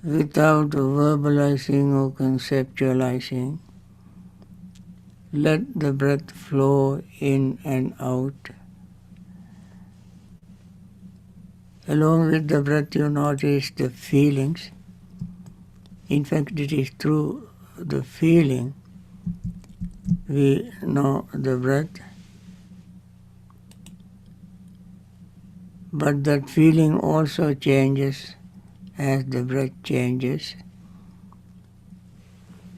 without verbalizing or conceptualizing. Let the breath flow in and out. Along with the breath, you notice the feelings. In fact, it is through the feeling we know the breath. But that feeling also changes as the breath changes.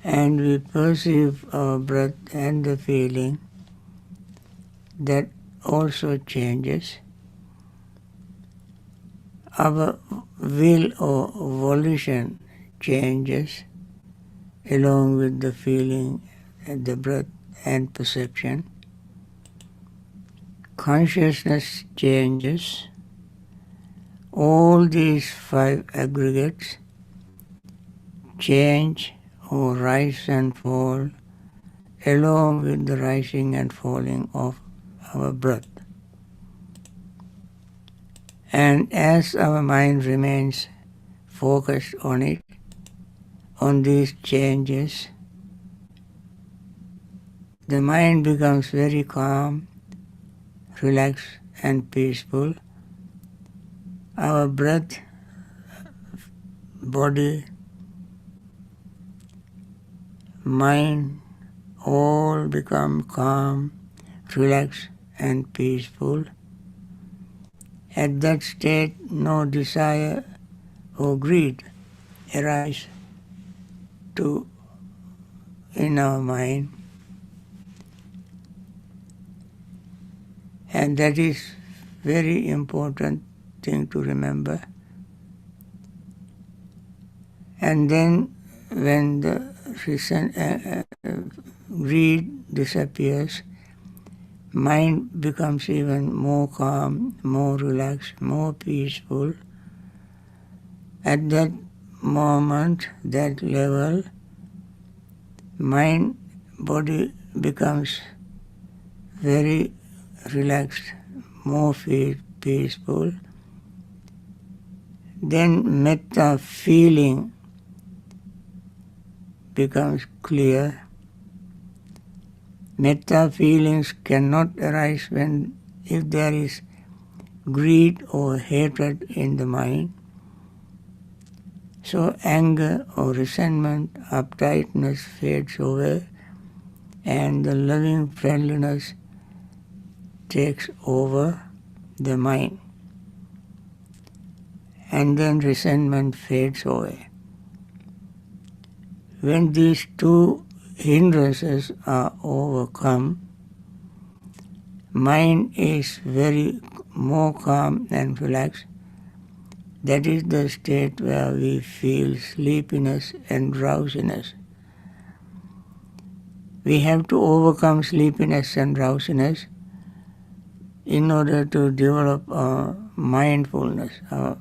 And we perceive our breath and the feeling that also changes. Our will or volition changes along with the feeling and the breath and perception. Consciousness changes. All these 5 aggregates change or rise and fall along with the rising and falling of our breath. And as our mind remains focused on it, on these changes, the mind becomes very calm, relaxed and peaceful. Our breath, body, mind all become calm, relaxed and peaceful. At that state, no desire or greed arise in our mind. And that is very important thing to remember. And then when the greed disappears, mind becomes even more calm, more relaxed, more peaceful. At that moment, that level, mind, body becomes very relaxed, more peaceful. Then metta feeling becomes clear. Metta feelings cannot arise if there is greed or hatred in the mind. So anger or resentment, uptightness fades away, and the loving friendliness takes over the mind. And then resentment fades away. When these 2 hindrances are overcome, mind is very more calm and relaxed. That is the state where we feel sleepiness and drowsiness. We have to overcome sleepiness and drowsiness in order to develop our mindfulness, our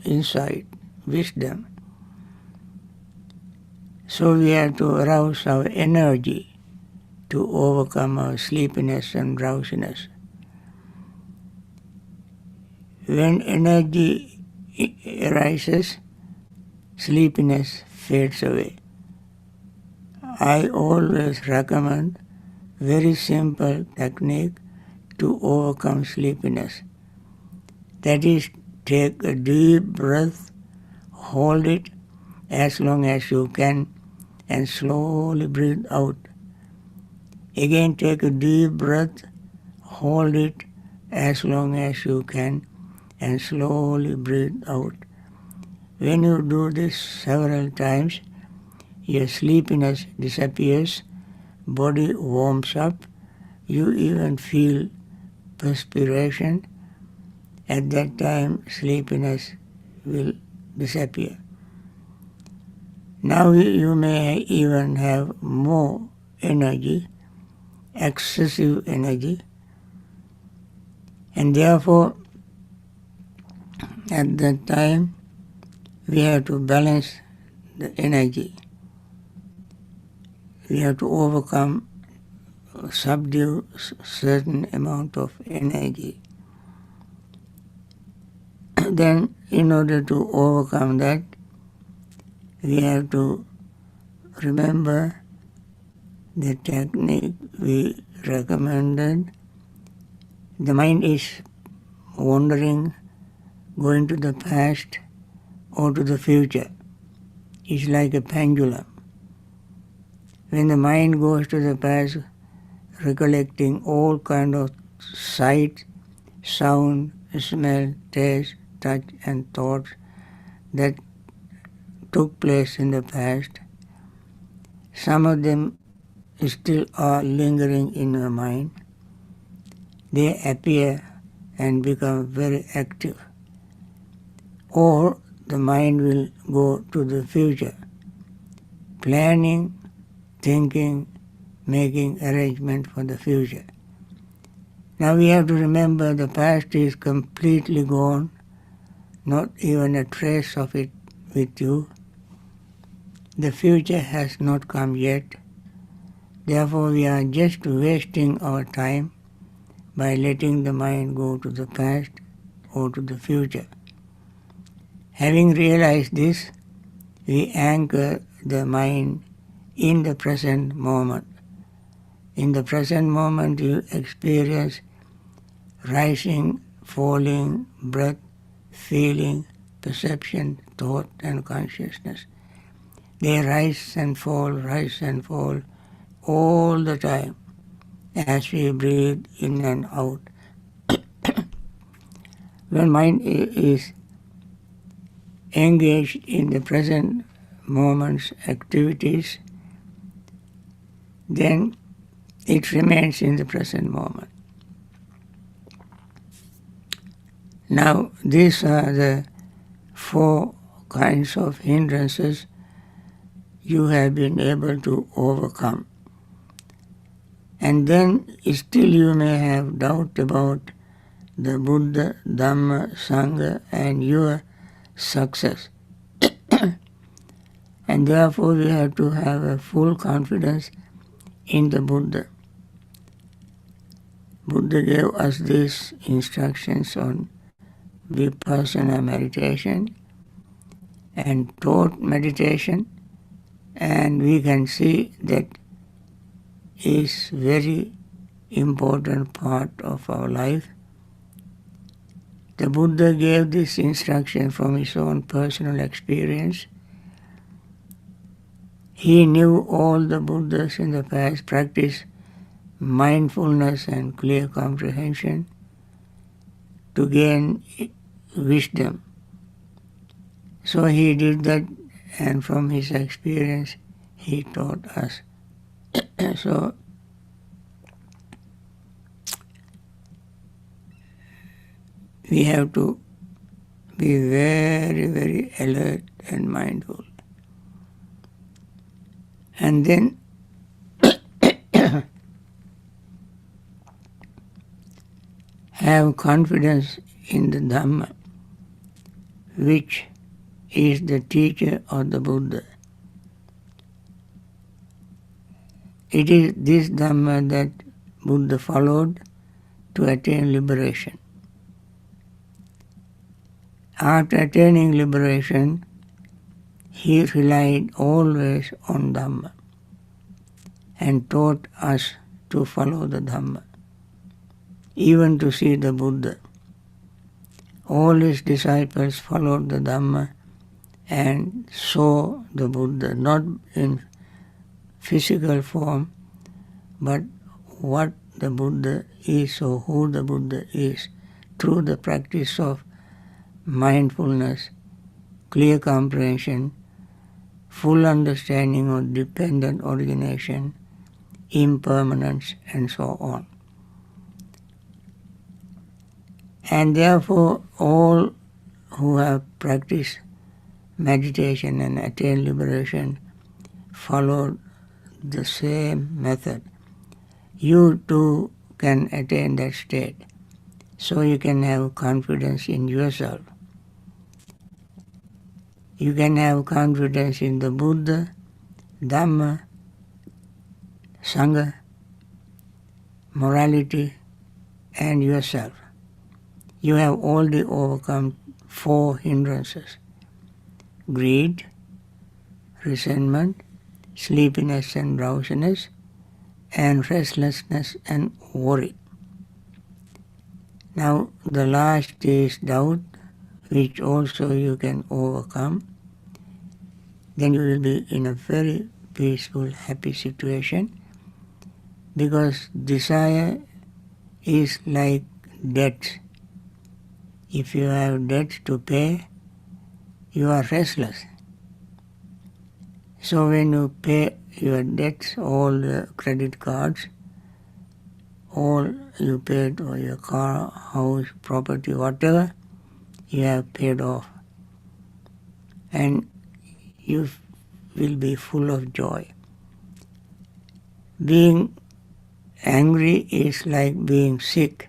insight, wisdom. So we have to arouse our energy to overcome our sleepiness and drowsiness. When energy arises, sleepiness fades away. I always recommend very simple technique to overcome sleepiness. That is, take a deep breath, hold it as long as you can, and slowly breathe out. Again, take a deep breath, hold it as long as you can, and slowly breathe out. When you do this several times, your sleepiness disappears, body warms up, you even feel perspiration. At that time, sleepiness will disappear. Now you may even have more energy, excessive energy, and therefore at that time we have to balance the energy. We have to overcome, subdue certain amount of energy. Then in order to overcome that, we have to remember the technique we recommended. The mind is wandering, going to the past or to the future. It's like a pendulum. When the mind goes to the past, recollecting all kind of sight, sound, smell, taste, touch and thoughts that took place in the past, some of them still are lingering in your mind. They appear and become very active. Or the mind will go to the future, planning, thinking, making arrangement for the future. Now we have to remember the past is completely gone, not even a trace of it with you. The future has not come yet. Therefore we are just wasting our time by letting the mind go to the past or to the future. Having realized this, we anchor the mind in the present moment. In the present moment you experience rising, falling, breath, feeling, perception, thought and consciousness. They rise and fall all the time as we breathe in and out. When mind is engaged in the present moment's activities, then it remains in the present moment. Now, these are the 4 kinds of hindrances you have been able to overcome. And then still you may have doubt about the Buddha, Dhamma, Sangha and your success. And therefore we have to have a full confidence in the Buddha. Buddha gave us these instructions on vipassana meditation and taught meditation, and we can see that is very important part of our life. The Buddha gave this instruction from his own personal experience. He knew all the Buddhas in the past practiced mindfulness and clear comprehension to gain wisdom. So he did that, and from his experience he taught us. So we have to be very, very alert and mindful. And then have confidence in the Dhamma, which is the teacher of the Buddha. It is this Dhamma that Buddha followed to attain liberation. After attaining liberation, he relied always on Dhamma and taught us to follow the Dhamma, even to see the Buddha. All his disciples followed the Dhamma and saw the Buddha, not in physical form, but what the Buddha is or who the Buddha is through the practice of mindfulness, clear comprehension, full understanding of dependent origination, impermanence, and so on. And therefore, all who have practiced meditation and attained liberation followed the same method. You too can attain that state, so you can have confidence in yourself. You can have confidence in the Buddha, Dhamma, Sangha, morality, and yourself. You have already overcome 4 hindrances: greed, resentment, sleepiness and drowsiness, and restlessness and worry. Now the last is doubt, which also you can overcome. Then you will be in a very peaceful, happy situation, because desire is like debt. If you have debt to pay, you are restless. So when you pay your debts, all the credit cards, all you paid for your car, house, property, whatever, you have paid off. And you will be full of joy. Being angry is like being sick.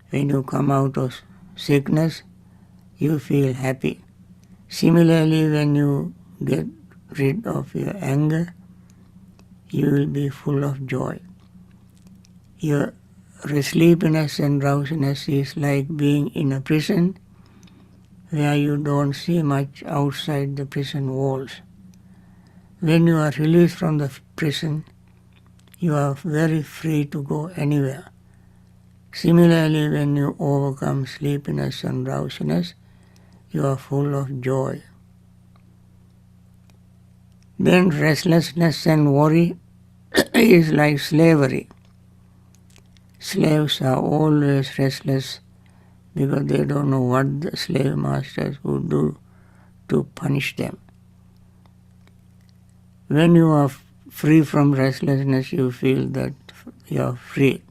When you come out of sickness, you feel happy. Similarly, when you get rid of your anger, you will be full of joy. Your sleepiness and drowsiness is like being in a prison where you don't see much outside the prison walls. When you are released from the prison, you are very free to go anywhere. Similarly, when you overcome sleepiness and drowsiness, you are full of joy. Then restlessness and worry is like slavery. Slaves are always restless because they don't know what the slave masters would do to punish them. When you are free from restlessness, you feel that you are free.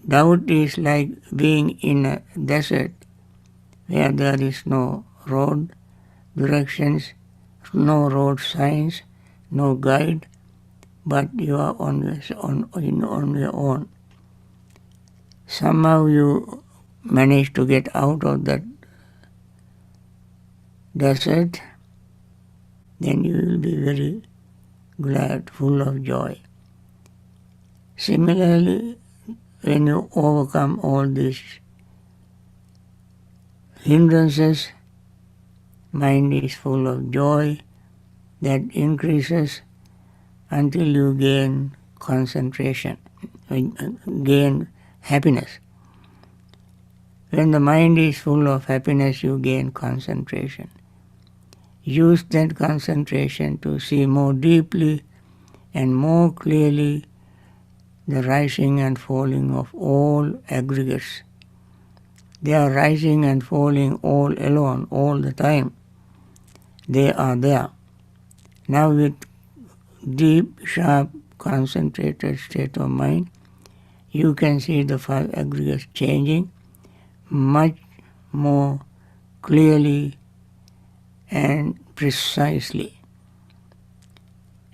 Doubt is like being in a desert where there is no road, directions, no road signs, no guide, but you are on your own. Somehow you manage to get out of that desert, then you will be very glad, full of joy. Similarly, when you overcome all these hindrances, mind is full of joy that increases until you gain concentration, gain happiness. When the mind is full of happiness, you gain concentration. Use that concentration to see more deeply and more clearly the rising and falling of all aggregates. They are rising and falling all alone, all the time. They are there. Now with deep, sharp, concentrated state of mind, you can see the five aggregates changing much more clearly and precisely.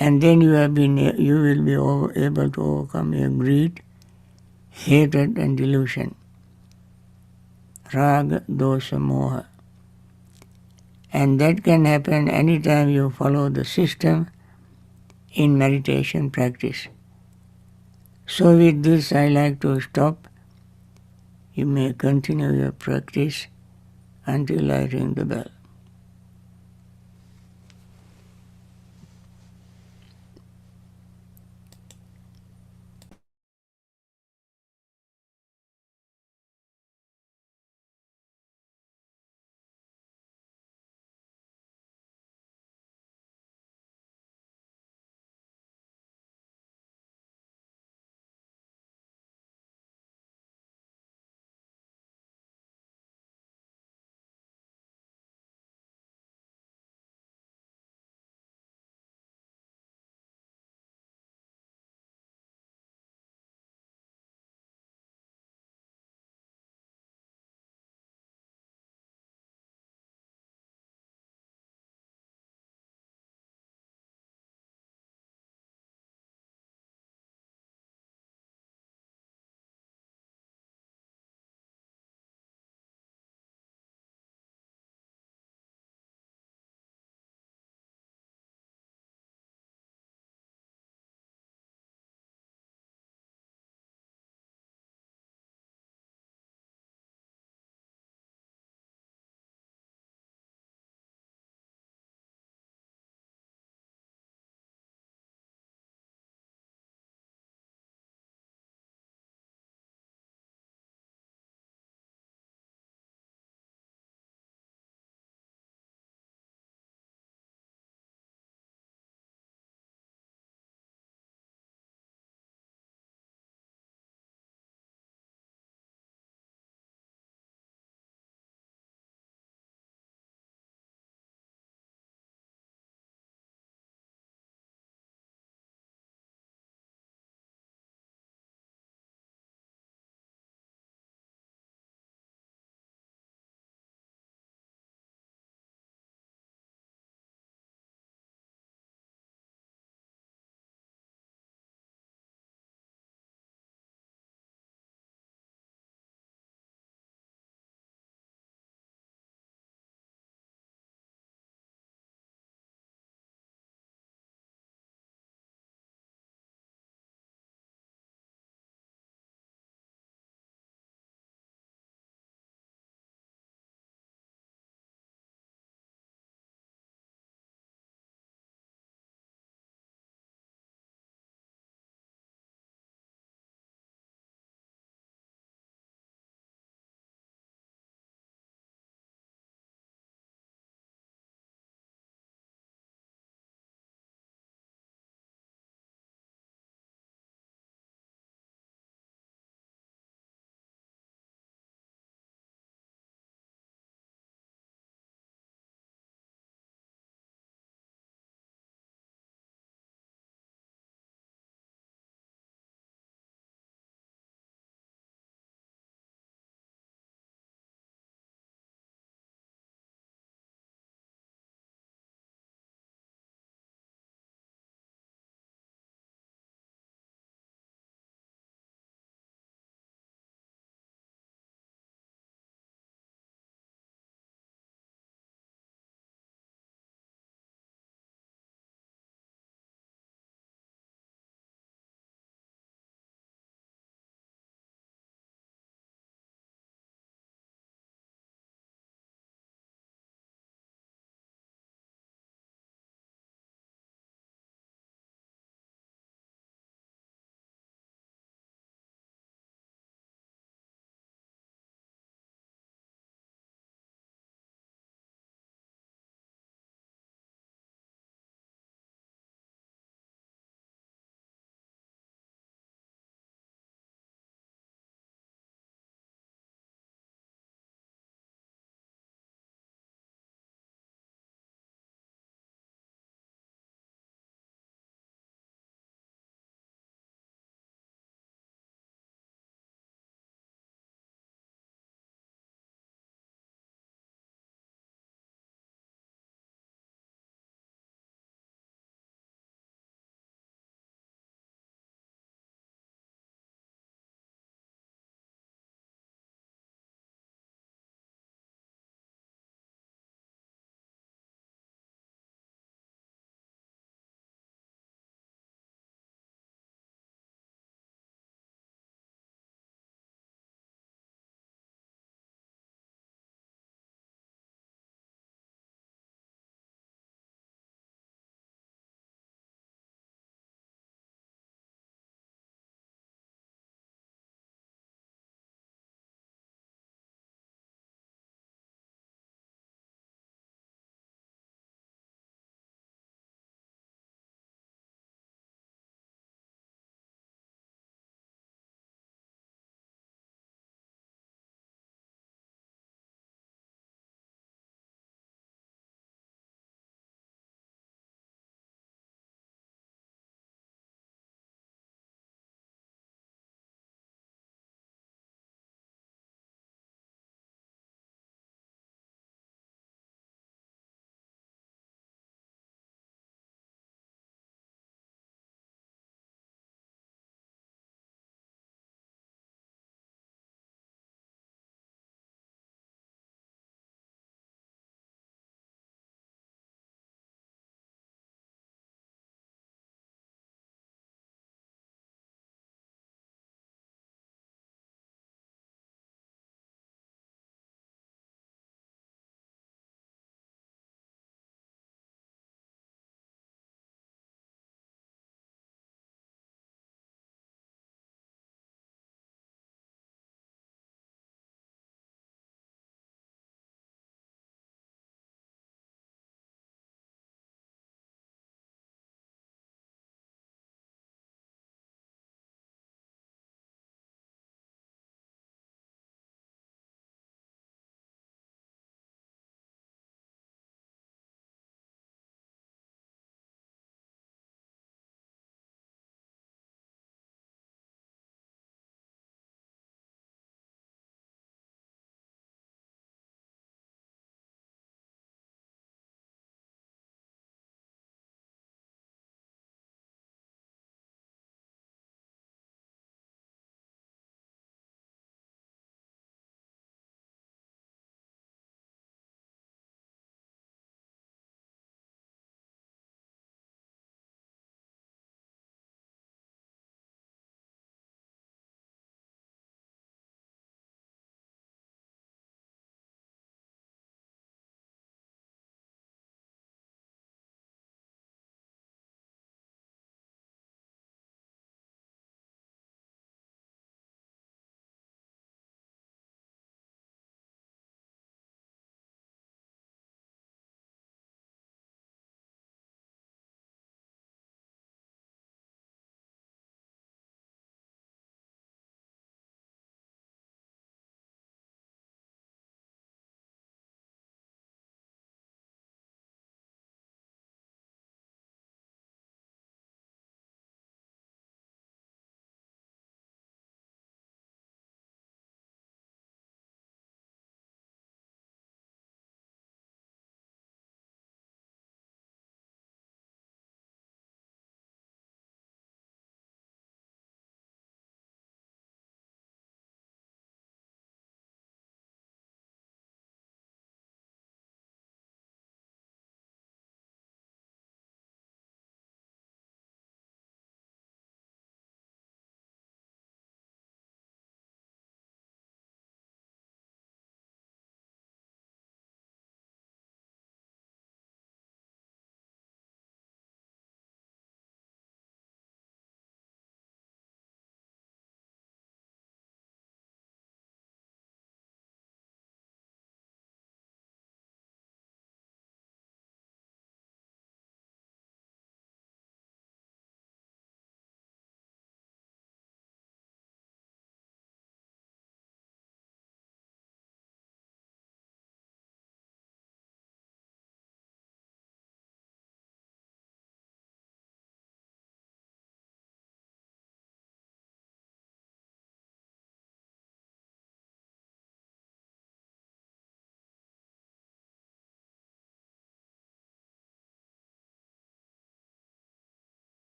And then you will be able to overcome your greed, hatred and delusion. Raga, dosha, moha. And that can happen anytime you follow the system in meditation practice. So with this I like to stop. You may continue your practice until I ring the bell.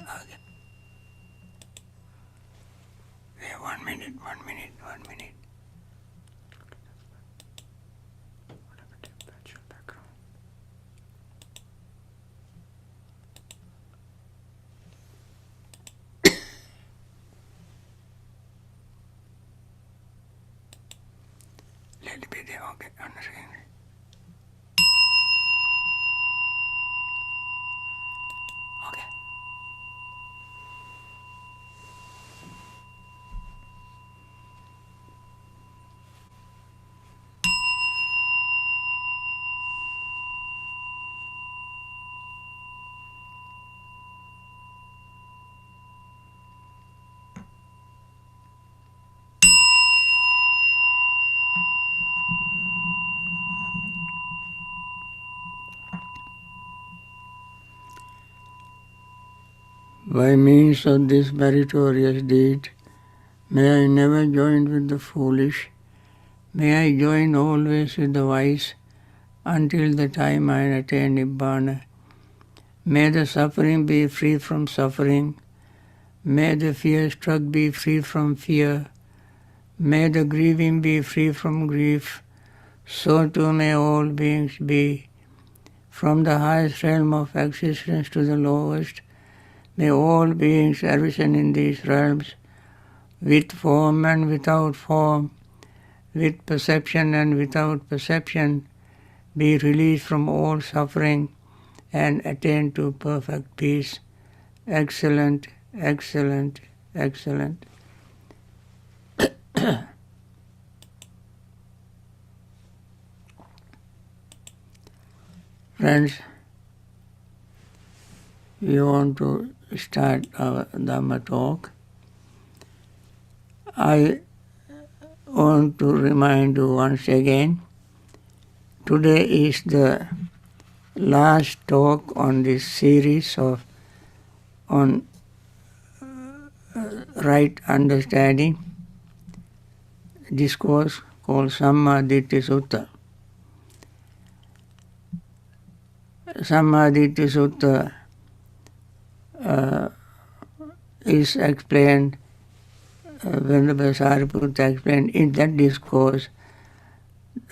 Okay. Yeah, 1 minute. Let it be there. Okay, understand. Okay. By means of this meritorious deed, may I never join with the foolish, may I join always with the wise, until the time I attain Nibbana. May the suffering be free from suffering, may the fear-struck be free from fear, may the grieving be free from grief, so too may all beings be. From the highest realm of existence to the lowest, may all beings arisen in these realms, with form and without form, with perception and without perception, be released from all suffering and attain to perfect peace. Excellent, excellent, excellent. Friends, we want to start our Dhamma talk. I want to remind you once again, today is the last talk on this series on right understanding, discourse called Sammaditthi Sutta. Sammaditthi Sutta is explained, Venerable Sariputta explained in that discourse,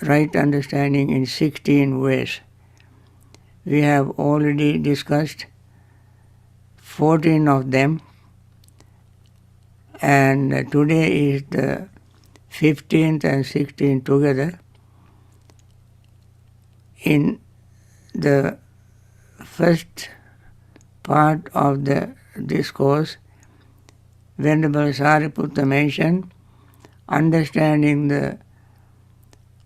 right understanding in 16 ways. We have already discussed 14 of them, and today is the 15th and 16th together. In the first part of the discourse, Venerable Sariputta mentioned understanding the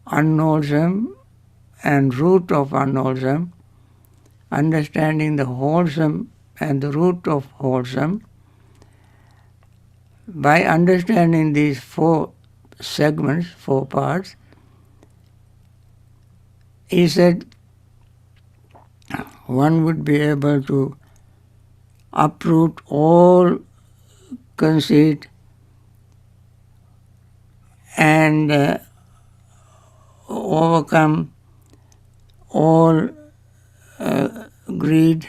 unwholesome and root of unwholesome, understanding the wholesome and the root of wholesome. By understanding these 4 segments, 4 parts, he said one would be able to uproot all conceit and overcome all greed,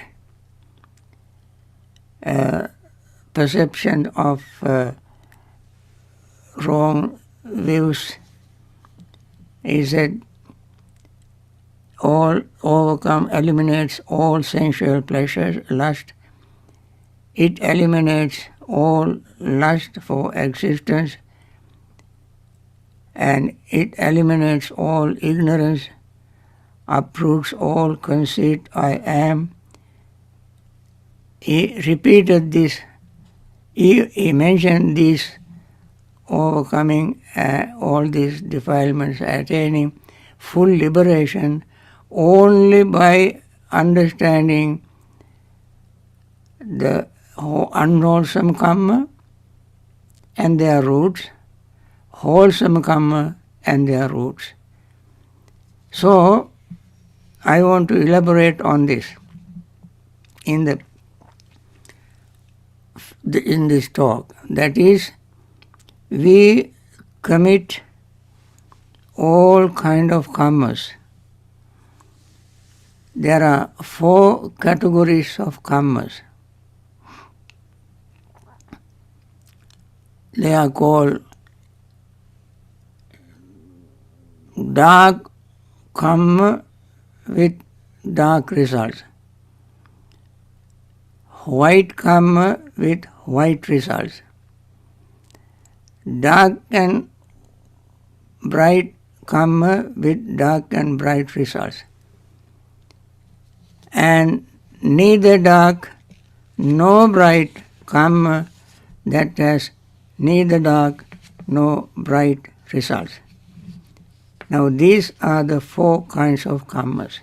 perception of wrong views. He said all overcome eliminates all sensual pleasures, lust. It eliminates all lust for existence, and it eliminates all ignorance, uproots all conceit, I am. He repeated this. He mentioned this overcoming all these defilements, attaining full liberation only by understanding the unwholesome karma and their roots, wholesome karma and their roots. So, I want to elaborate on this in this talk. That is, we commit all kind of karmas. There are 4 categories of karmas. they are called dark karma with dark results, white karma with white results, dark and bright karma with dark and bright results, and neither dark nor bright karma that has neither dark nor bright results. Now these are the 4 kinds of karmas.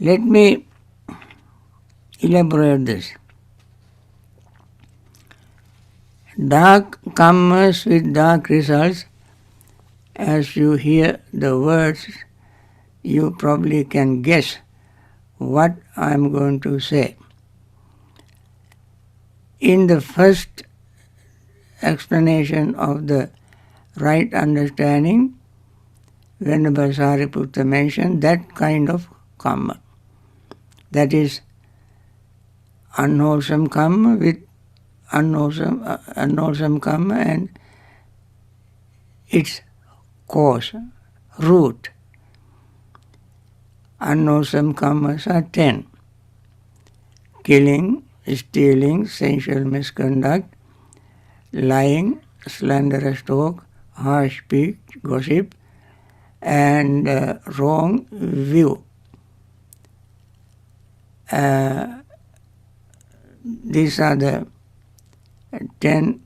Let me elaborate this. Dark karmas with dark results, as you hear the words, you probably can guess what I am going to say. In the first explanation of the right understanding, Venerable Sariputta mentioned that kind of karma. That is unwholesome karma with unwholesome karma and its cause, root. Unwholesome karmas are 10. Killing, stealing, sensual misconduct, lying, slanderous talk, harsh speech, gossip, and wrong view. These are the 10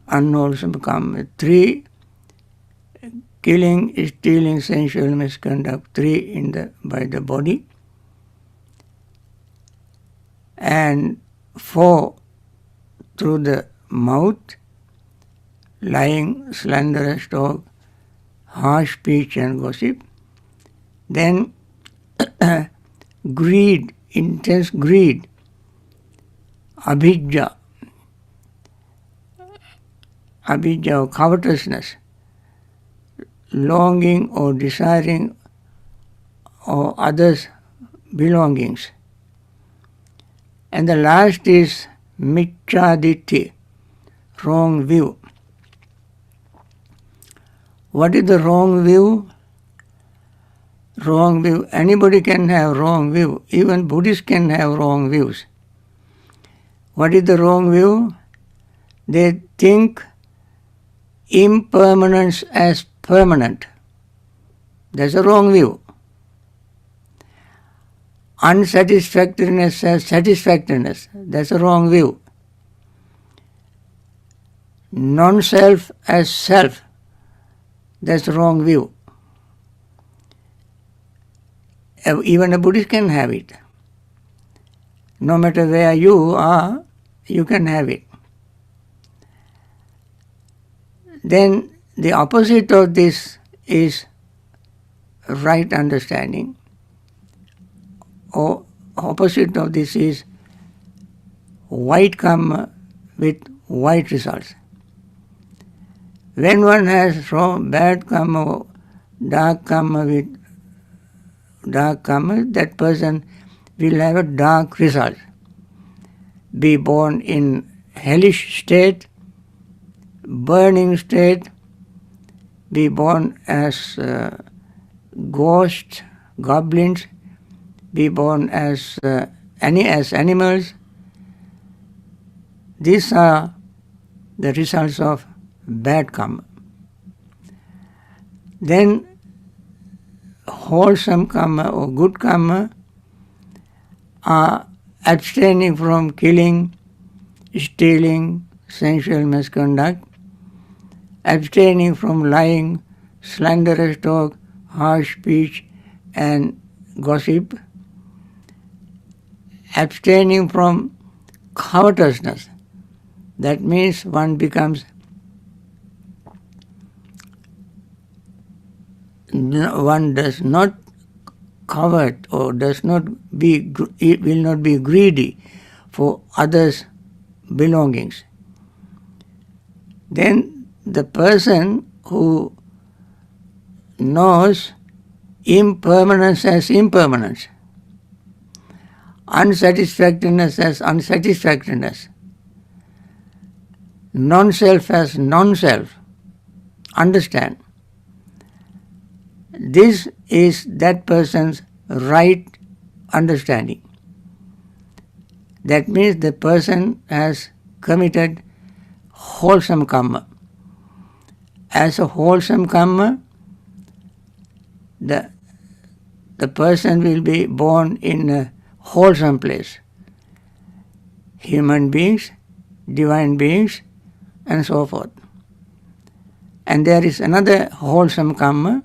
unwholesome karma. 3 killing, stealing, sensual misconduct, 3 by the body, and 4 through the mouth, lying, slanderous talk, harsh speech and gossip. Then greed, intense greed, abhijja or covetousness, longing or desiring or others' belongings. And the last is micchaditthi, wrong view. What is the wrong view? Wrong view. Anybody can have wrong view. Even Buddhists can have wrong views. What is the wrong view? They think impermanence as permanent. That's a wrong view. Unsatisfactoriness as satisfactoriness. That's a wrong view. Non-self as self. That's a wrong view. Even a Buddhist can have it. No matter where you are, you can have it. Then the opposite of this is right understanding. Or opposite of this is white karma with white results. When one has bad karma, dark karma with dark karma, that person will have a dark result. Be born in hellish state, burning state, be born as ghosts, goblins, be born as animals. These are the results of bad karma. Then wholesome karma or good karma are abstaining from killing, stealing, sensual misconduct, abstaining from lying, slanderous talk, harsh speech and gossip, abstaining from covetousness. That means one becomes one does not covet or will not be greedy for others' belongings. Then the person who knows impermanence as impermanence, unsatisfactoriness as unsatisfactoriness, non-self as non-self. Understand. This is that person's right understanding. That means the person has committed wholesome karma. As a wholesome karma, the person will be born in a wholesome place. Human beings, divine beings, and so forth. And there is another wholesome karma.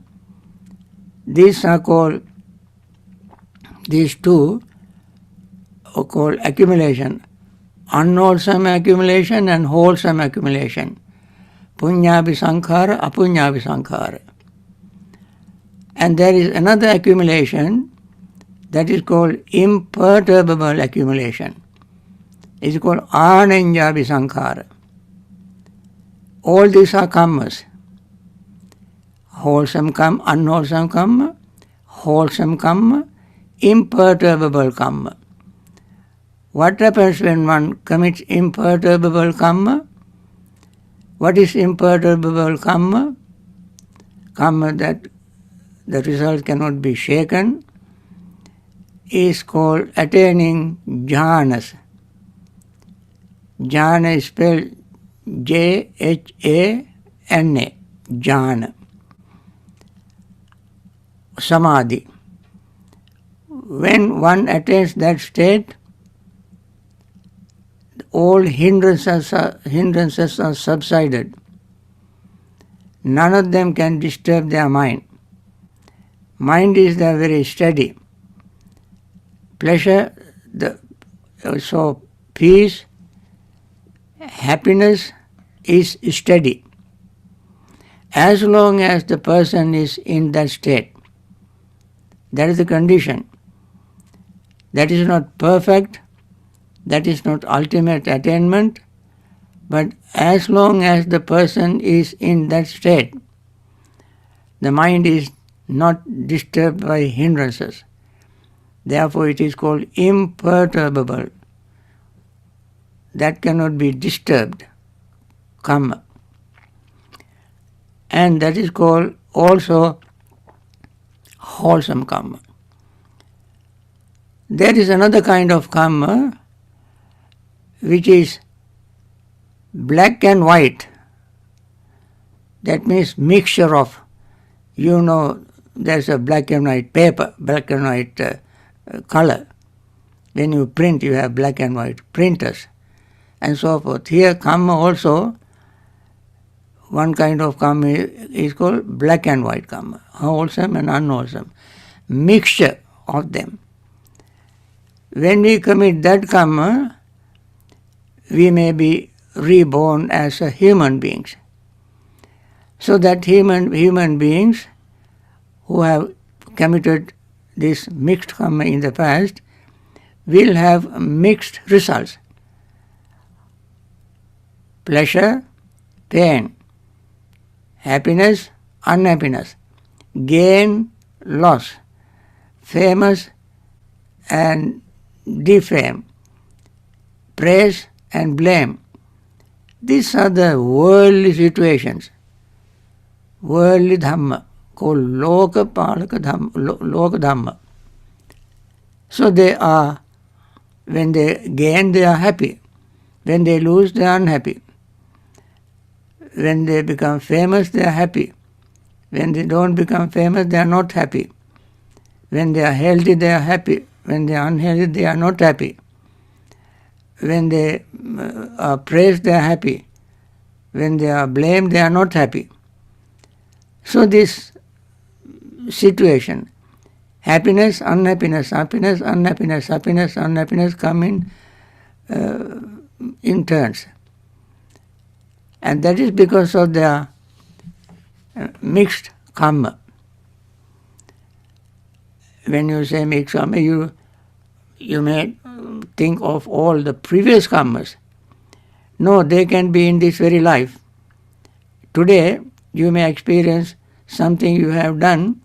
These two are called accumulation. Unwholesome accumulation and wholesome accumulation. Punyabhi sankhara, apunyabhi sankhara. And there is another accumulation that is called imperturbable accumulation. It is called ananyabi sankhara. All these are karmas. Wholesome karma, unwholesome karma, wholesome karma, imperturbable karma. What happens when one commits imperturbable karma? What is imperturbable karma? Karma that the result cannot be shaken is called attaining jhanas. Jhana is spelled Jhana, jhana. Samadhi. When one attains that state, all hindrances are subsided. None of them can disturb their mind. Mind is there very steady. Pleasure, so peace, happiness is steady. As long as the person is in that state, that is the condition. That is not perfect, that is not ultimate attainment, but as long as the person is in that state, the mind is not disturbed by hindrances. Therefore it is called imperturbable. That cannot be disturbed, karma. And that is called also wholesome karma. There is another kind of karma which is black and white. That means mixture of, there's a black and white paper, black and white color. When you print, you have black and white printers and so forth. Here karma also, one kind of karma is called black and white karma, wholesome and unwholesome, mixture of them. When we commit that karma, we may be reborn as a human beings. So that human beings who have committed this mixed karma in the past will have mixed results. Pleasure, pain, happiness, unhappiness, gain, loss, famous and defame, praise and blame. These are the worldly situations, worldly Dhamma, called Loka Dhamma. So they are, when they gain, they are happy. When they lose, they are unhappy. When they become famous, they are happy. When they don't become famous, they are not happy. When they are healthy, they are happy. When they are unhealthy, they are not happy. When they are praised, they are happy. When they are blamed, they are not happy. So this situation, happiness, unhappiness, happiness, unhappiness, happiness, unhappiness come in turns. And that is because of their mixed karma. When you say mixed karma, you may think of all the previous karmas. No, they can be in this very life. Today, you may experience something you have done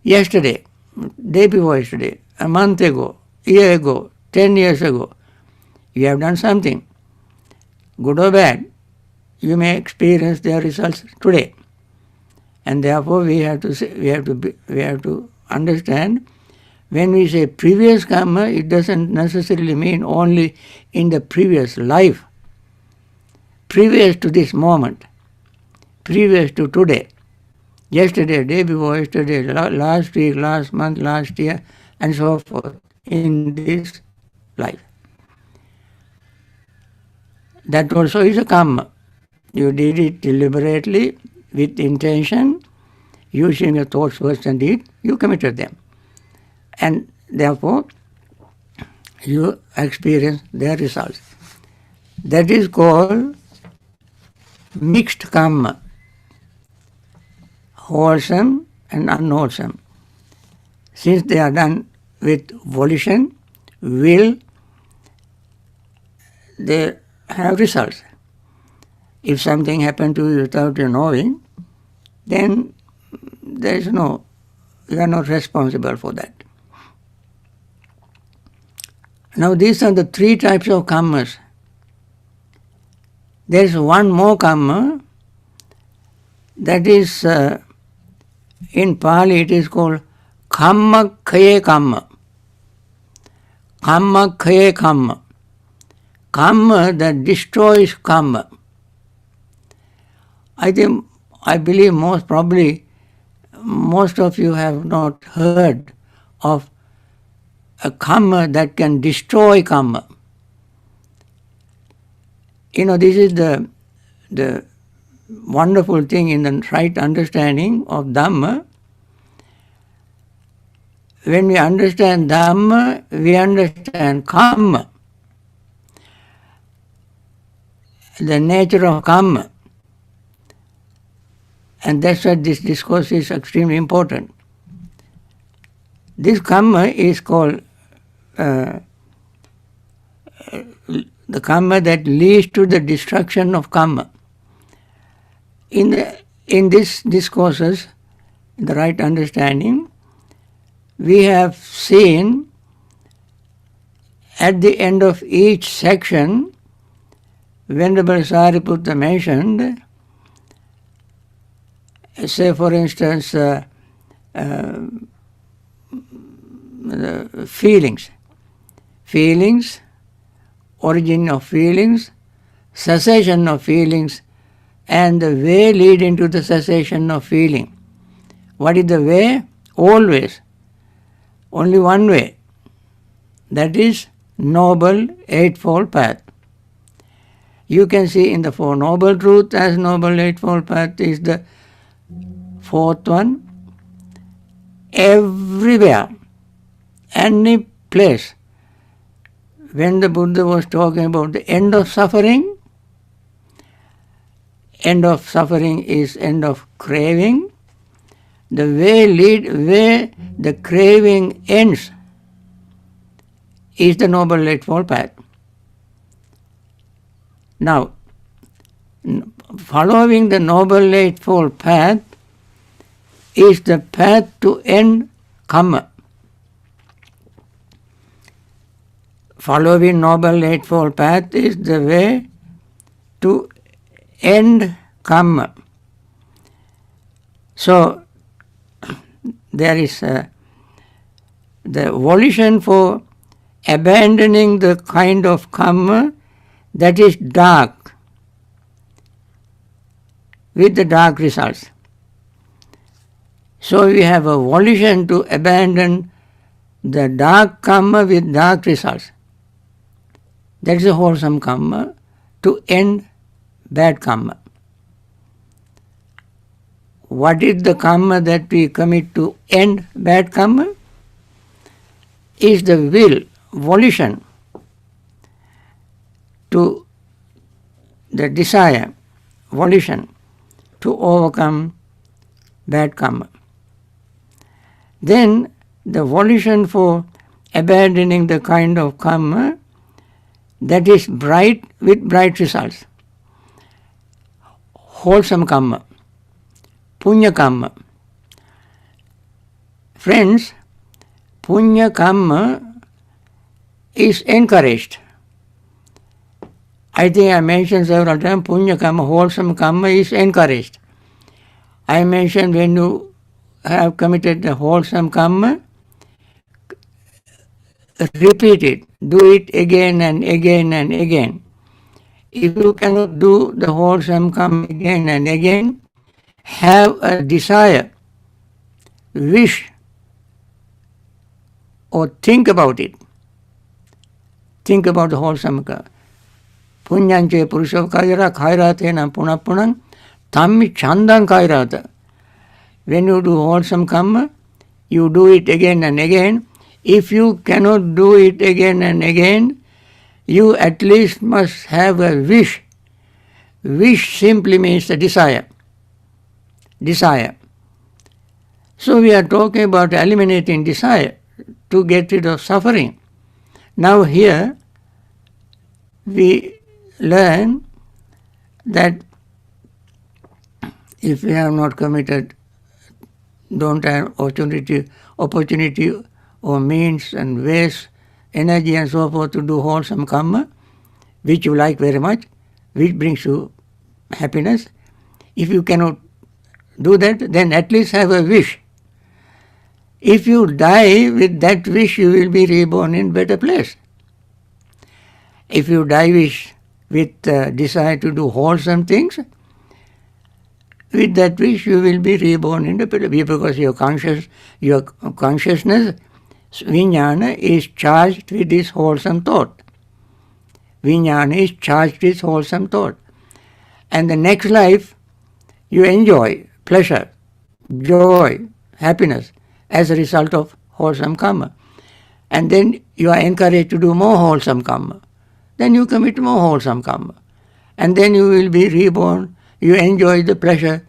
yesterday, day before yesterday, a month ago, year ago, 10 years ago. You have done something. good or bad, you may experience their results today. And therefore we have to understand, when we say previous karma, it doesn't necessarily mean only in the previous life, previous to this moment, previous to today, yesterday, day before yesterday, last week, last month, last year, and so forth, in this life. That also is a karma. You did it deliberately, with intention, using your thoughts, words and deed, you committed them. And therefore, you experience their results. That is called mixed karma, wholesome and unwholesome. Since they are done with volition, will, they have results. If something happened to you without you knowing, then you are not responsible for that. Now these are the three types of karmas. There is one more karma, that is, in Pali it is called kamma khaye kamma. Kamma khaye kamma. Karma that destroys karma. I believe most of you have not heard of a karma that can destroy karma. This is the wonderful thing in the right understanding of Dhamma. When we understand Dhamma, we understand karma, the nature of karma. And that's why this discourse is extremely important. This karma is called the karma that leads to the destruction of karma. In these discourses, the right understanding, we have seen at the end of each section, Venerable Sariputta mentioned, say for instance, the feelings, origin of feelings, cessation of feelings, and the way leading to the cessation of feeling. What is the way? Always. Only one way. That is Noble Eightfold Path. You can see in the Four Noble Truths as Noble Eightfold Path is the fourth one. Everywhere, any place, when the Buddha was talking about the end of suffering is end of craving. The way the craving ends is the Noble Eightfold Path. Now, following the Noble Eightfold Path is the path to end karma. Following Noble Eightfold Path is the way to end karma. So, there is the volition for abandoning the kind of karma that is dark, with the dark results. So we have a volition to abandon the dark karma with dark results. That is a wholesome karma, to end bad karma. What is the karma that we commit to end bad karma? Is the will, volition, to the desire, volition, to overcome bad karma. Then the volition for abandoning the kind of karma that is bright with bright results. Wholesome karma, punya karma. Friends, punya karma is encouraged. I think I mentioned several times, punya karma, wholesome karma is encouraged. I mentioned when you have committed the wholesome karma, repeat it, do it again and again and again. If you cannot do the wholesome karma again and again, have a desire, wish, or think about it. Think about the wholesome karma. Punyance purusha kaira khairate na punapunang tammi chandan kairata. When you do wholesome karma, you do it again and again. If you cannot do it again and again, you at least must have a wish. Wish simply means a desire. Desire. So we are talking about eliminating desire to get rid of suffering. Now here we learn that if we have not committed, don't have opportunity or means and ways, energy and so forth to do wholesome karma, which you like very much, which brings you happiness. If you cannot do that, then at least have a wish. If you die with that wish, you will be reborn in better place. If you die with desire to do wholesome things, with that wish you will be reborn in the better place, because your consciousness, vijnana, is charged with this wholesome thought. Vijnana is charged with wholesome thought. And the next life, you enjoy pleasure, joy, happiness as a result of wholesome karma. And then you are encouraged to do more wholesome karma. Then you commit more wholesome karma. And then you will be reborn, you enjoy the pleasure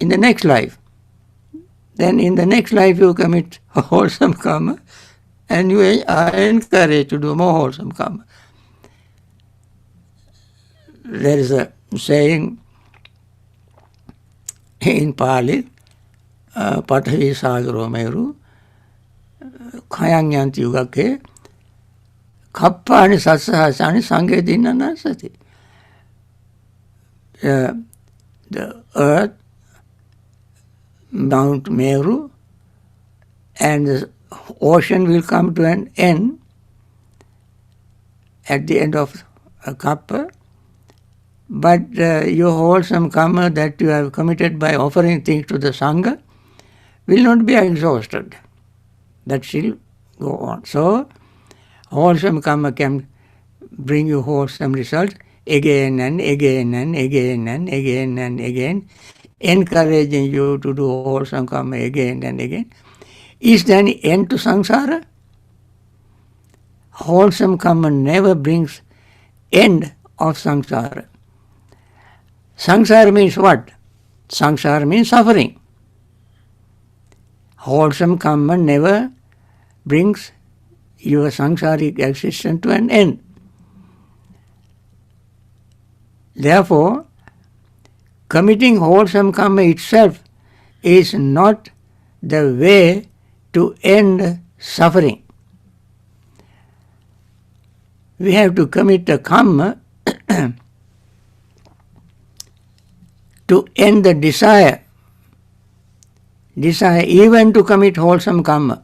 in the next life. Then in the next life you commit wholesome karma and you are encouraged to do more wholesome karma. There is a saying in Pali, Pathavi Sagaro Meru, Khayanyanti Yugake, Kappani Satsahasani Sange Dinanasati. The earth, Mount Meru, and the ocean will come to an end at the end of a kappa. But your wholesome karma that you have committed by offering things to the Sangha will not be exhausted. That still go on. So, wholesome karma can bring you wholesome results again and again and again and again and again, encouraging you to do wholesome karma again and again. Is there any end to samsara? Wholesome karma never brings end of samsara. Samsara means what? Samsara means suffering. Wholesome karma never brings your samsaric existence to an end. Therefore, committing wholesome karma itself is not the way to end suffering. We have to commit the karma to end the desire even to commit wholesome karma.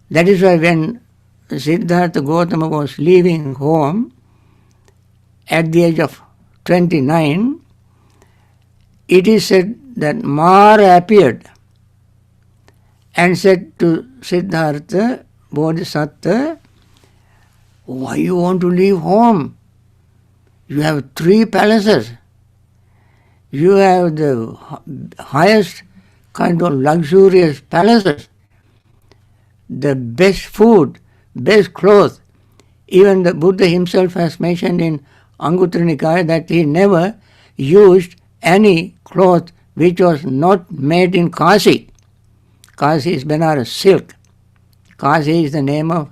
That is why when Siddhartha Gautama was leaving home at the age of 29, it is said that Mara appeared and said to Siddhartha Bodhisattva, why you want to leave home? You have 3 palaces. You have the highest kind of luxurious palaces, the best food, best clothes. Even the Buddha himself has mentioned in Anguttara Nikaya that he never used any cloth which was not made in Kasi. Kasi is Benares, silk. Kasi is the name of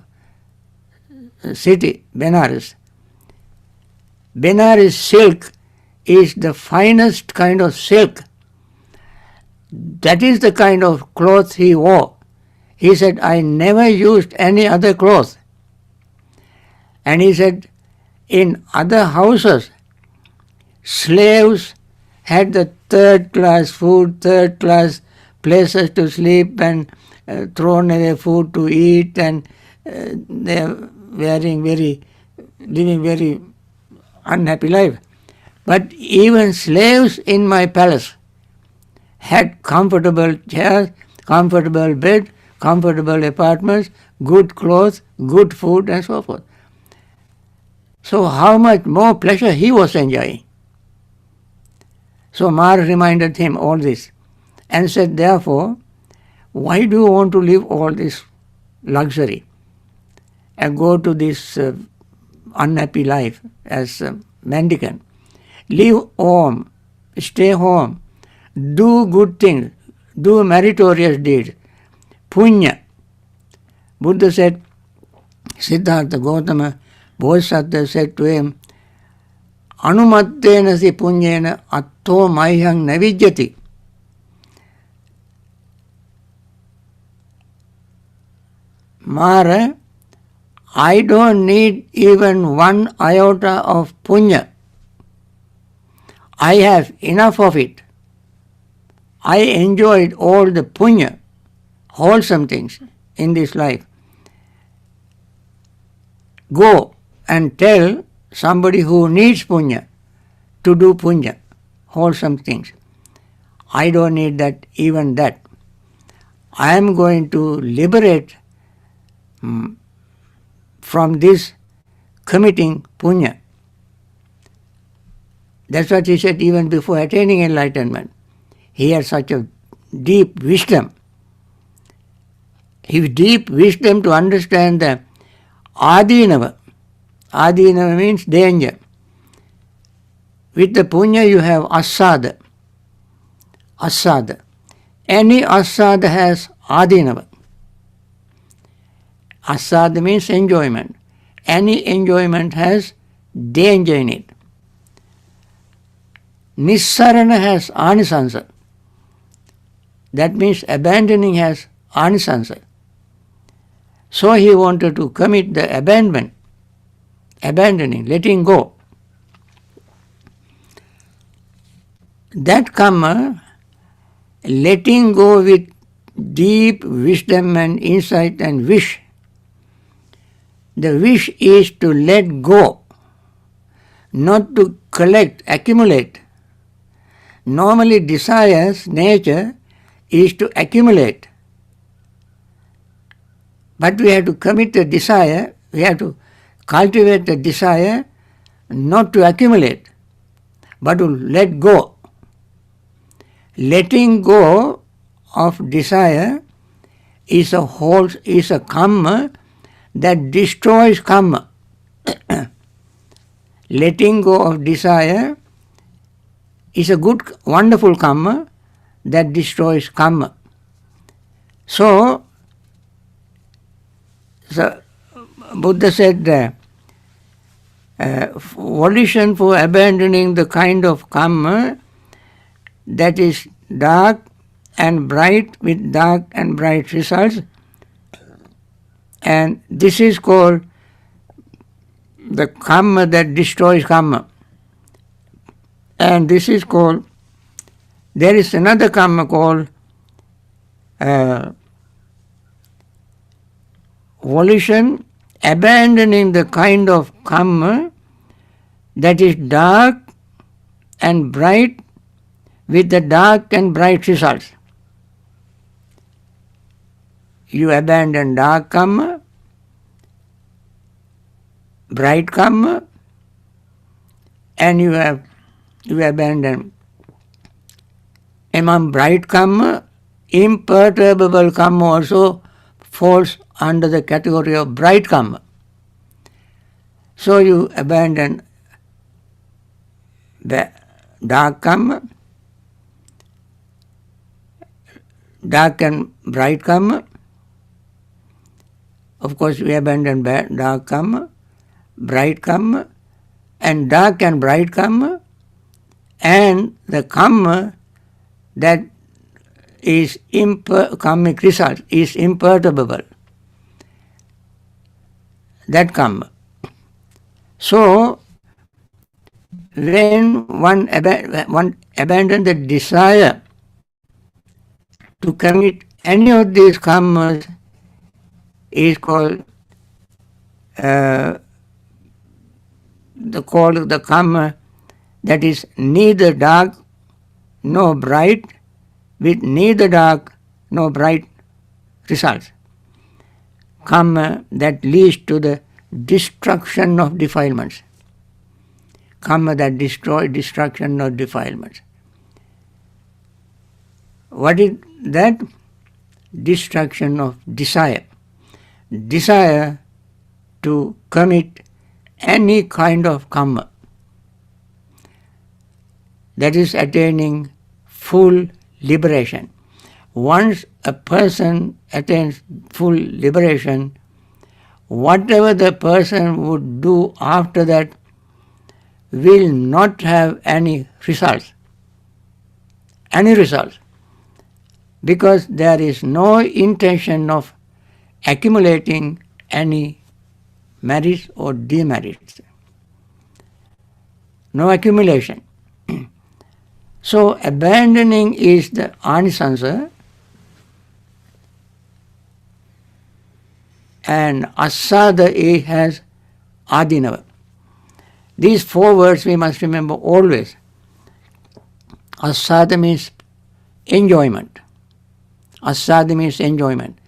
city, Benares. Benares silk is the finest kind of silk. That is the kind of cloth he wore. He said, I never used any other cloth. And he said, In other houses, slaves had the third-class food, third-class places to sleep, and thrown away food to eat, and they are living very unhappy life. But even slaves in my palace had comfortable chairs, comfortable bed, comfortable apartments, good clothes, good food, and so forth. So how much more pleasure he was enjoying. So Mar reminded him all this and said, therefore, why do you want to live all this luxury and go to this unhappy life as a mendicant? Live home, stay home, do good things, do meritorious deeds, punya. Buddha said, Siddhartha Gautama Bodhisattva said to him, Anumattena si punyena atto mayhang navijyati. Mara, I don't need even one iota of punya. I have enough of it. I enjoyed all the punya, wholesome things in this life. Go and tell somebody who needs punya to do punya, wholesome things. I don't need that, even that. I am going to liberate from this committing punya. That's what he said even before attaining enlightenment. He had such a deep wisdom. His deep wisdom to understand the adinava. Adinava means danger. With the punya you have asada. Asada. Any asada has adinava. Asada means enjoyment. Any enjoyment has danger in it. Nissarana has anisansa. That means abandoning has anisansa. So he wanted to commit the abandonment, abandoning, letting go. That karma, letting go with deep wisdom and insight and wish. The wish is to let go, not to collect, accumulate. Normally desire's nature is to accumulate. But we have to commit the desire, we have to cultivate the desire not to accumulate, but to let go. Letting go of desire is a karma that destroys karma. Letting go of desire is a good, wonderful karma that destroys karma. So Buddha said, volition for abandoning the kind of karma that is dark and bright with dark and bright results, and this is called the karma that destroys karma. And this is called, there is another karma called volition abandoning the kind of karma that is dark and bright with the dark and bright results. You abandon dark karma, bright karma, and you abandon among bright karma, imperturbable karma also falls under the category of bright karma. So you abandon the dark karma, dark and bright karma. Of course, we abandon dark karma, bright karma, and dark and bright karma, and the karma that is karmic result is imperturbable. That karma. So, when one abandons the desire to commit any of these karmas, is called the karma that is neither dark nor bright, with neither dark nor bright results. Karma that leads to the destruction of defilements. Karma that destroys destruction of defilements. What is that? Destruction of desire. Desire to commit any kind of karma. That is attaining full liberation. Once a person attains full liberation, whatever the person would do after that will not have any results. Any results. Because there is no intention of accumulating any merits or demerits. No accumulation. So abandoning is the anisansa, and asada has adinava. These four words we must remember always. Asada means enjoyment. Asada means enjoyment.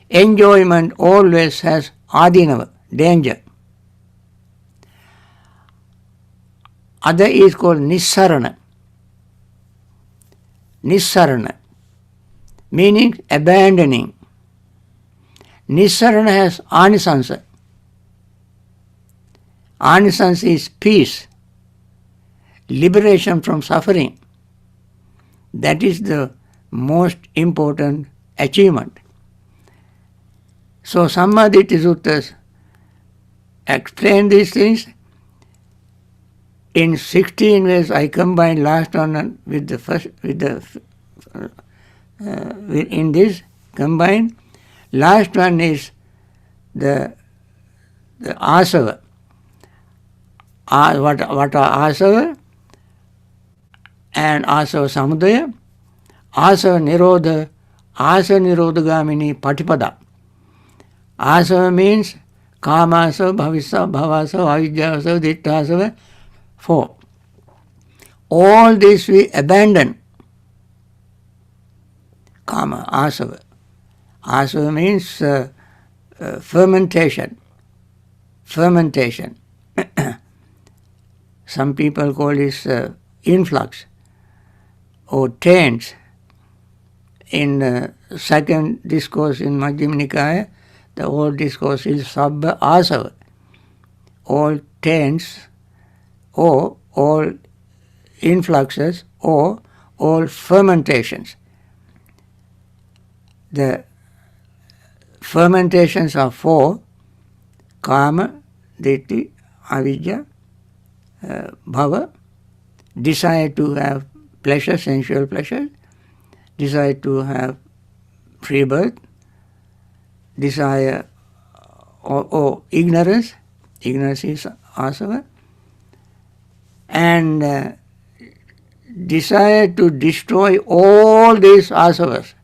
Enjoyment always has adinava, danger. Other is called nissarana. Nissarana, meaning abandoning. Nissarana has anisansa. Anisansa is peace, liberation from suffering. That is the most important achievement. So Sammaditthi Suttas explain these things. In 16 ways I combine last one with the first, in this combine. Last one is the asava. What are asava? And asava samudaya. Asava nirodha. Asava nirodhagamini patipada. Asava means kamasava, bhavisava, bhavasava, avidyasava, ditthasava. 4. All this we abandon. Kama, asava. Asava means fermentation. Fermentation. Some people call this influx or taints. In the second discourse in Majjhima Nikaya, the whole discourse is sabba asava. All taints or all influxes or all fermentations. The fermentations are 4: kama, ditthi, avidya, bhava, desire to have pleasure, sensual pleasure, desire to have free birth, desire or ignorance. Ignorance is asava. And desire to destroy all these asavas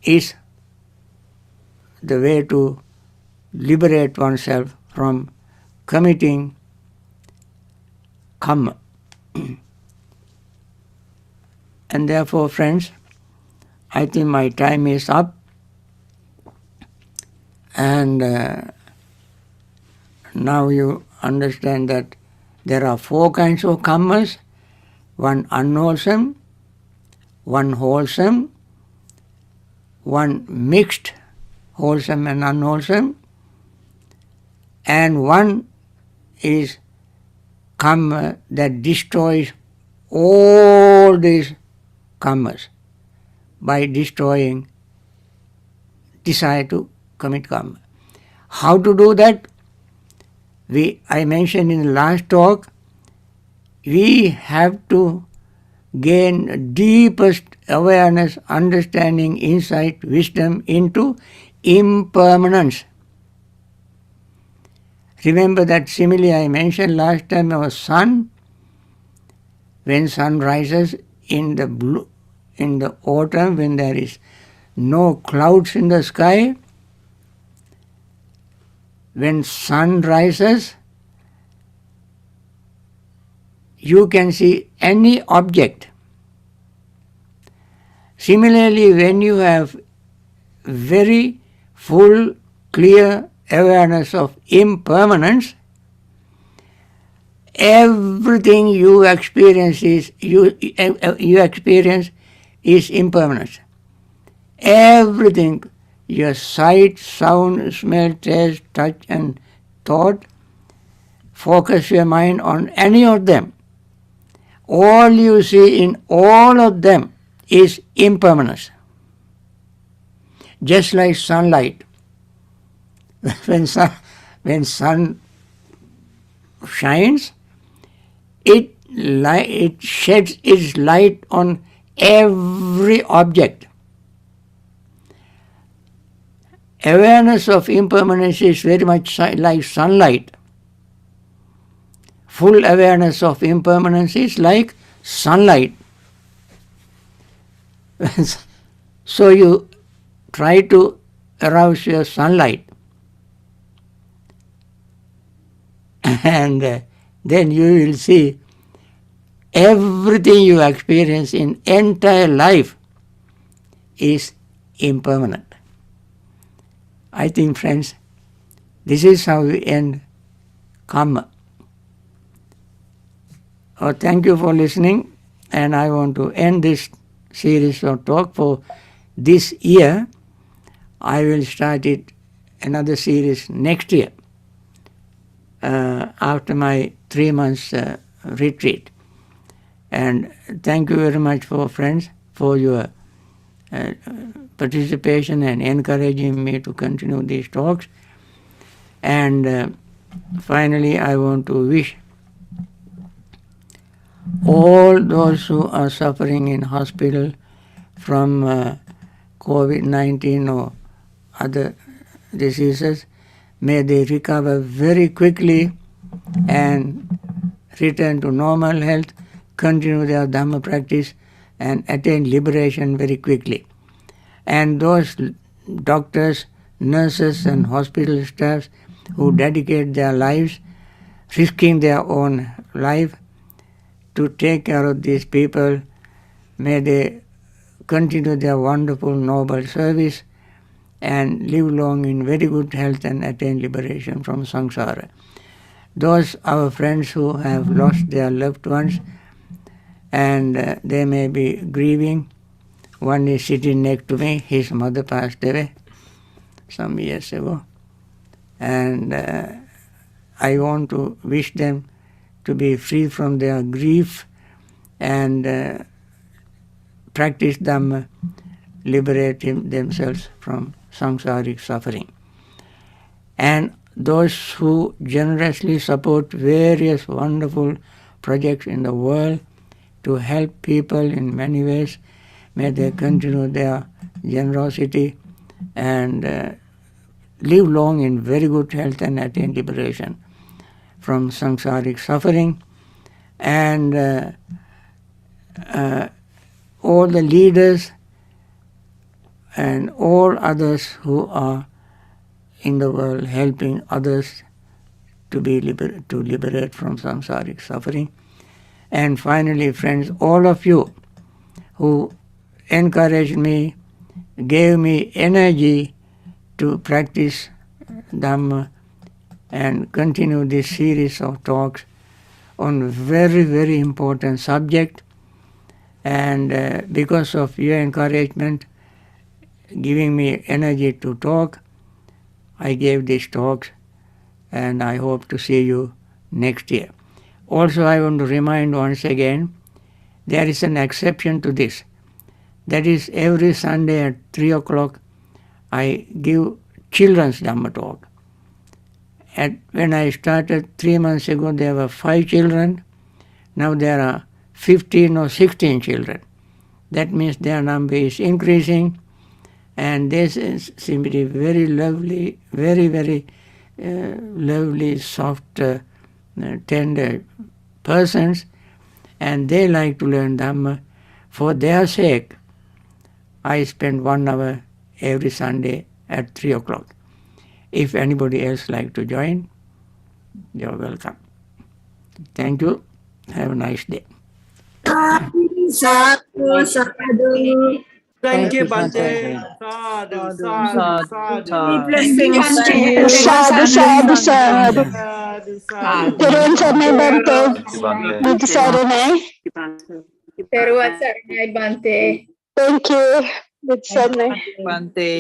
is the way to liberate oneself from committing karma. And therefore, friends, I think my time is up, and now you understand that there are 4 kinds of karmas: one unwholesome, one wholesome, one mixed, wholesome and unwholesome, and one is karma that destroys all these karmas by destroying desire to commit karma. How to do that? I mentioned in the last talk, we have to gain deepest awareness, understanding, insight, wisdom into impermanence. Remember that simile I mentioned last time of sun? When sun rises in the autumn, when there is no clouds in the sky, when sun rises, you can see any object. Similarly, when you have very full, clear awareness of impermanence, everything you experience is impermanence. Everything, your sight, sound, smell, taste, touch, and thought, focus your mind on any of them. All you see in all of them is impermanence. Just like sunlight. When sun shines, it sheds its light on every object. Awareness of impermanence is very much like sunlight. Full awareness of impermanence is like sunlight. So you try to arouse your sunlight, and then you will see everything you experience in entire life is impermanent. I think, friends, this is how we end karma. Thank you for listening, and I want to end this series of talk for this year. I will start another series next year after my 3 months retreat. And thank you very much, friends, for your participation and encouraging me to continue these talks. And finally, I want to wish all those who are suffering in hospital from COVID-19 or other diseases, may they recover very quickly and return to normal health, continue their Dhamma practice, and attain liberation very quickly. And those doctors, nurses, and hospital staffs who dedicate their lives, risking their own life to take care of these people, may they continue their wonderful, noble service and live long in very good health and attain liberation from samsara. Those our friends who have lost their loved ones and they may be grieving. One is sitting next to me. His mother passed away some years ago. And I want to wish them to be free from their grief and practice Dhamma, liberate themselves from samsaric suffering. And those who generously support various wonderful projects in the world to help people in many ways, may they continue their generosity and live long in very good health and attain liberation from samsaric suffering. And all the leaders and all others who are in the world helping others to liberate from samsaric suffering. And finally, friends, all of you who encouraged me, gave me energy to practice Dhamma and continue this series of talks on very, very important subject. And because of your encouragement, giving me energy to talk, I gave these talks, and I hope to see you next year. Also, I want to remind once again, there is an exception to this. That is, every Sunday at 3 o'clock, I give children's Dhamma talk. When I started 3 months ago, there were 5 children. Now there are 15 or 16 children. That means their number is increasing. And this seems to be very lovely, very, very lovely, soft, tender persons, and they like to learn Dhamma. For their sake, I spend 1 hour every Sunday at 3 o'clock. If anybody else like to join, you're welcome. Thank you. Have a nice day. Sadhu, sadhu. Thank you, Bhante. Sadhu, Sadhu, sadhu. Blessings to you. Sadhu, sadhu, sadhu. Sadhu, sadhu. Turun Saranay Bhante. Bhante. Buddha Saranay. Teruvat Saranay Bhante. Thank you. Buddha Saranay. Bhante.